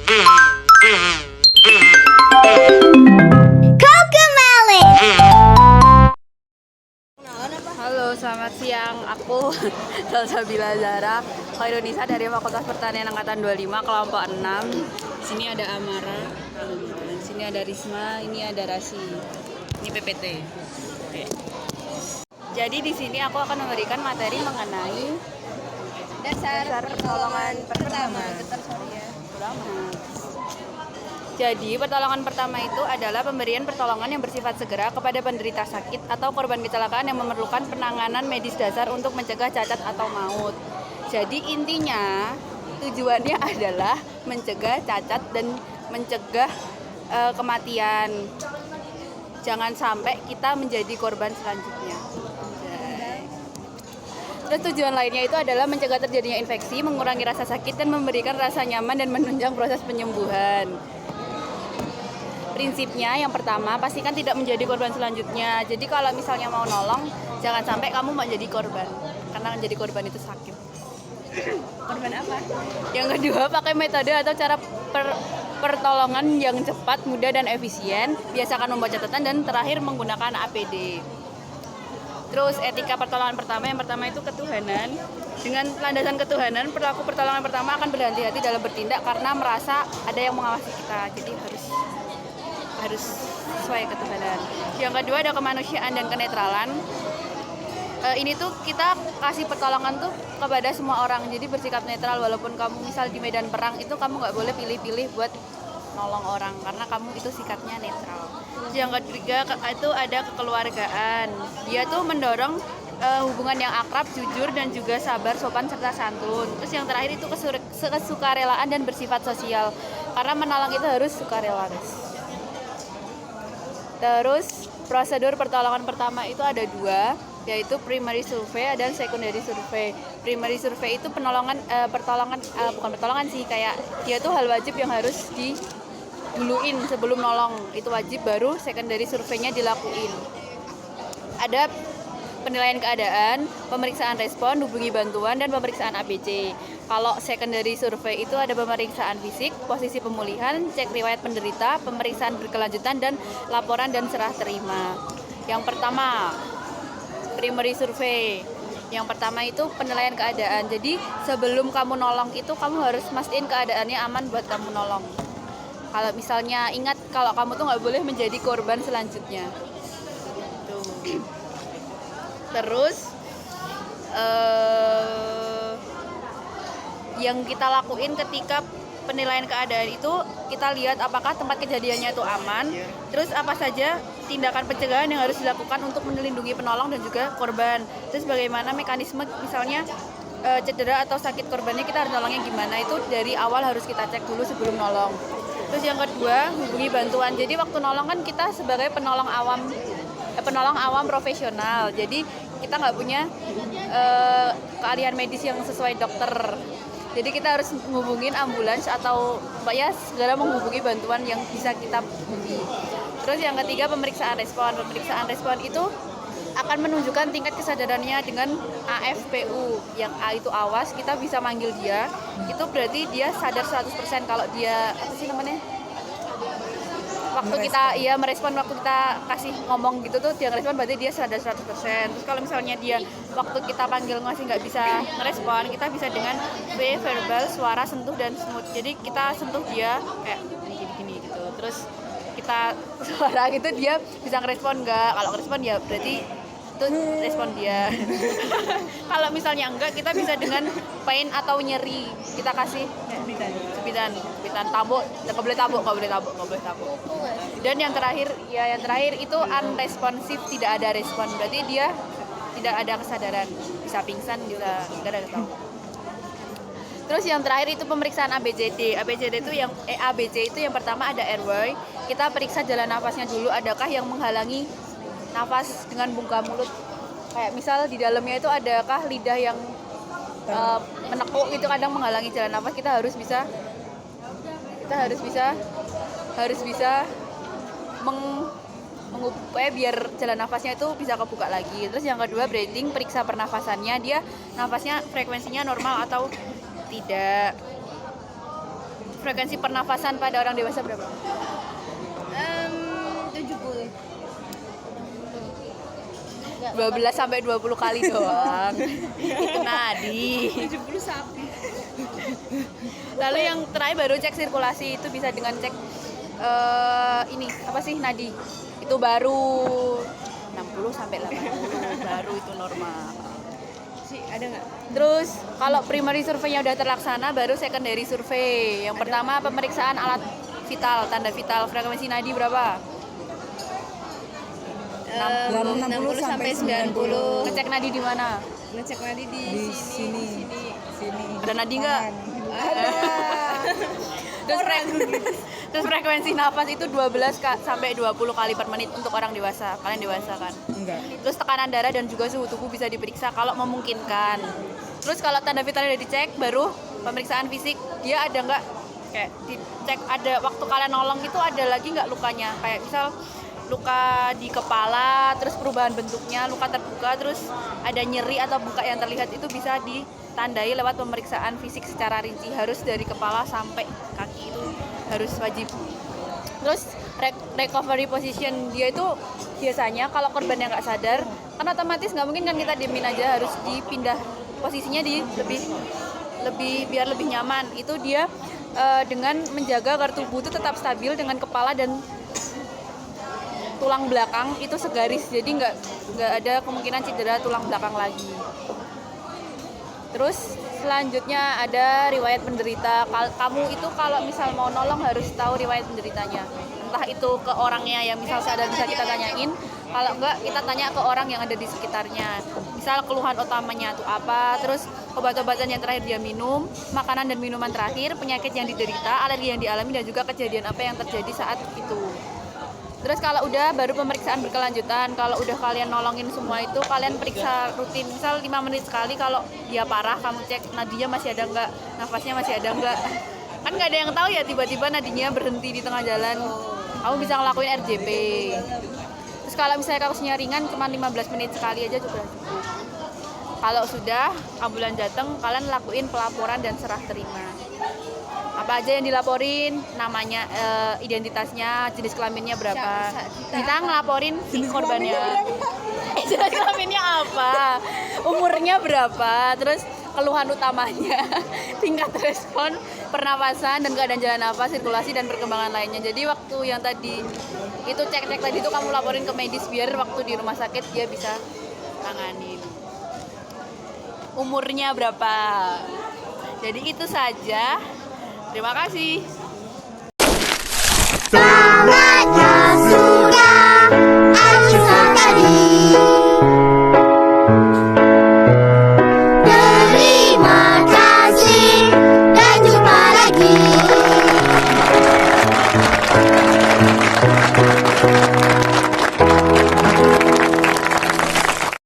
Halo, selamat siang. Aku Salsabila Zara, Khairunisa dari Fakultas Pertanian Angkatan 25, kelompok 6. Sini ada Amara, sini ada Risma, ini ada Rasi. Ini PPT. Oke. Jadi di sini aku akan memberikan materi mengenai dasar pertolongan pertama. Jadi, pertolongan pertama itu adalah pemberian pertolongan yang bersifat segera kepada penderita sakit atau korban kecelakaan yang memerlukan penanganan medis dasar untuk mencegah cacat atau maut. Jadi, intinya tujuannya adalah mencegah cacat dan mencegah kematian. Jangan sampai kita menjadi korban selanjutnya. Terus tujuan lainnya itu adalah mencegah terjadinya infeksi, mengurangi rasa sakit, dan memberikan rasa nyaman dan menunjang proses penyembuhan. Prinsipnya yang pertama, pastikan tidak menjadi korban selanjutnya. Jadi kalau misalnya mau nolong, jangan sampai kamu menjadi korban. Karena menjadi korban itu sakit. Korban apa? Yang kedua, pakai metode atau cara pertolongan yang cepat, mudah, dan efisien. Biasakan membuat catatan, dan terakhir menggunakan APD. Terus etika pertolongan pertama, yang pertama itu ketuhanan. Dengan landasan ketuhanan, pelaku pertolongan pertama akan berhati-hati dalam bertindak karena merasa ada yang mengawasi kita. Jadi harus sesuai ketuhanan. Yang kedua ada kemanusiaan dan kenetralan. Ini tuh kita kasih pertolongan tuh kepada semua orang. Jadi bersikap netral, walaupun kamu misal di medan perang itu kamu nggak boleh pilih-pilih buat nolong orang karena kamu itu sikapnya netral. Yang ketiga itu ada kekeluargaan. Dia tuh mendorong hubungan yang akrab, jujur, dan juga sabar, sopan, serta santun. Terus yang terakhir itu kesukarelaan dan bersifat sosial. Karena menolong itu harus sukarela. Terus prosedur pertolongan pertama itu ada dua, yaitu primary survey dan secondary survey. Primary survey itu bukan pertolongan sih, kayak dia tuh hal wajib yang harus diduluin sebelum nolong, itu wajib, baru secondary survey-nya dilakuin. Ada penilaian keadaan, pemeriksaan respon, hubungi bantuan, dan pemeriksaan ABC. Kalau secondary survey itu ada pemeriksaan fisik, posisi pemulihan, cek riwayat penderita, pemeriksaan berkelanjutan, dan laporan dan serah terima. Yang pertama, primary survey. Yang pertama itu penilaian keadaan. Jadi sebelum kamu nolong itu kamu harus mastiin keadaannya aman buat kamu nolong. Kalau misalnya ingat kalau kamu tuh nggak boleh menjadi korban selanjutnya. Tuh. Terus yang kita lakuin ketika penilaian keadaan itu kita lihat apakah tempat kejadiannya itu aman, terus apa saja tindakan pencegahan yang harus dilakukan untuk melindungi penolong dan juga korban, terus bagaimana mekanisme misalnya cedera atau sakit korbannya kita harus nolongnya gimana, itu dari awal harus kita cek dulu sebelum nolong. Terus yang kedua, hubungi bantuan. Jadi waktu nolong kan kita sebagai penolong awam profesional, jadi kita nggak punya keahlian medis yang sesuai dokter. Jadi kita harus menghubungin ambulans atau segera menghubungi bantuan yang bisa kita hubungi. Terus yang ketiga, pemeriksaan respon. Pemeriksaan respon itu akan menunjukkan tingkat kesadarannya dengan AFPU. Yang A itu awas, kita bisa manggil dia. Itu berarti dia sadar 100%. Kalau dia waktu kita merespon, waktu kita kasih ngomong gitu tuh dia ngerespon, berarti dia sadar 100%. Terus kalau misalnya dia waktu kita panggil masih nggak bisa ngerespon, kita bisa dengan B, verbal, suara, sentuh, dan smooth. Jadi kita sentuh dia kayak gini gitu, terus kita suara gitu dia bisa ngerespon nggak. Kalau ngerespon ya berarti itu respon dia. Kalau misalnya enggak, kita bisa dengan pain atau nyeri, kita kasih jepitan tabuk, nggak boleh tabuk. Dan yang terakhir itu unresponsive, tidak ada respon, berarti dia tidak ada kesadaran, bisa pingsan, bisa nggak ada tahu. Terus yang terakhir itu pemeriksaan ABCD. ABCD itu ABC itu yang pertama ada airway, kita periksa jalan nafasnya dulu, adakah yang menghalangi nafas dengan buka mulut, kayak misal di dalamnya itu adakah lidah yang menekuk, itu kadang menghalangi jalan nafas. Kita harus bisa biar jalan nafasnya itu bisa kebuka lagi. Terus yang kedua, breathing, periksa pernafasannya, dia nafasnya frekuensinya normal atau tidak. Frekuensi pernafasan pada orang dewasa berapa? 70. 12 sampai 20 kali doang. Itu nadi. 70 sapi. Lalu yang terakhir baru cek sirkulasi, itu bisa dengan cek ini apa sih, nadi. Itu baru 60 sampai 80 baru itu normal. Ada nggak? Terus kalau primary survey-nya udah terlaksana, baru secondary survey. Yang pertama pemeriksaan alat vital, tanda vital. Frekuensi nadi berapa? 60 sampai 90. Ngecek nadi di mana? Ngecek nadi di sini. Ada nadi nggak? Ada. Terus frekuensi nafas itu 12 sampai 20 kali per menit untuk orang dewasa. Kalian dewasa kan? Enggak. Terus tekanan darah dan juga suhu tubuh bisa diperiksa kalau memungkinkan. Terus kalau tanda vital udah dicek, baru pemeriksaan fisik. Dia ada nggak kayak dicek, ada waktu kalian nolong itu ada lagi nggak lukanya? Kayak misal luka di kepala, terus perubahan bentuknya, luka terbuka, terus ada nyeri atau buka yang terlihat, itu bisa ditandai lewat pemeriksaan fisik secara rinci. Harus dari kepala sampai kaki, itu harus wajib. Terus recovery position dia itu biasanya kalau korbannya nggak sadar, kan otomatis nggak mungkin kan kita diemin aja, harus dipindah posisinya di lebih biar lebih nyaman. Itu dia dengan menjaga agar tubuh itu tetap stabil dengan kepala dan tulang belakang itu segaris, jadi nggak ada kemungkinan cedera tulang belakang lagi. Terus selanjutnya ada riwayat penderita. Kamu itu kalau misal mau nolong harus tahu riwayat penderitanya, entah itu ke orangnya yang misal sadar bisa kita tanyain, kalau enggak kita tanya ke orang yang ada di sekitarnya, misal keluhan utamanya itu apa, terus obat-obatan yang terakhir dia minum, makanan dan minuman terakhir, penyakit yang diderita, alergi yang dialami, dan juga kejadian apa yang terjadi saat itu. Terus kalau udah baru pemeriksaan berkelanjutan. Kalau udah kalian nolongin semua itu, kalian periksa rutin, misal 5 menit sekali. Kalau dia parah, kamu cek nadinya masih ada enggak, nafasnya masih ada enggak. Kan nggak ada yang tahu ya, tiba-tiba nadinya berhenti di tengah jalan. Kamu bisa ngelakuin RJP. Terus kalau misalnya kasusnya ringan, cuma 15 menit sekali aja juga cukup. Kalau sudah ambulan datang, kalian lakuin pelaporan dan serah terima. Apa aja yang dilaporin, namanya, identitasnya, jenis kelaminnya berapa. Kita ngelaporin si korbannya. Jenis kelaminnya apa, umurnya berapa, terus keluhan utamanya, tingkat respon, pernapasan, dan keadaan jalan nafas, sirkulasi, dan perkembangan lainnya. Jadi waktu yang tadi itu cek-cek tadi itu kamu laporin ke medis, biar waktu di rumah sakit dia bisa tanganin. Umurnya berapa. Jadi itu saja. Terima kasih.